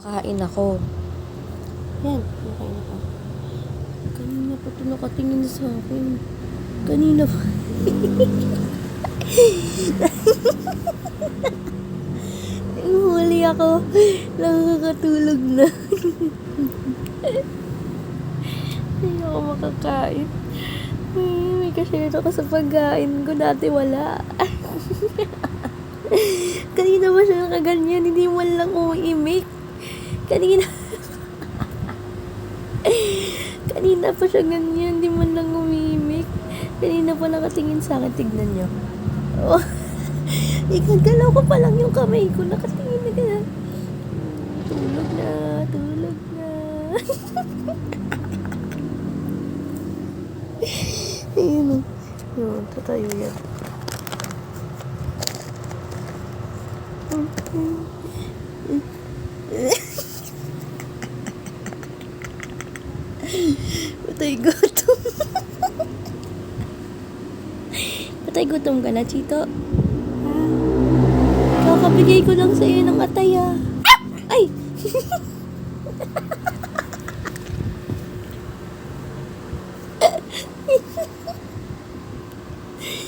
Kain ako. Yan, nakain ako. Kanina pa ito nakatingin sa akin. Kanina pa. Huli ako. Nakakatulog na. Hindi ako makakain. May kashare ako sa pagkain ko. Dati wala. Kanina ba siya nakaganyan? Hindi man lang umiimik. Kanina pa siya ganyan. Hindi man lang umiimik. Kanina pa nakatingin sa akin. Tignan niyo. Oh. Ikagalaw ko pa lang yung kamay ko. Nakatingin na ganyan. Tulog na. Tulog na. Ayun o. Yun, tatayo yan. Patay gutom. Patay gutom ka na, Chito? Kakabigay ko lang sa'yo ng atay, ah. Ay!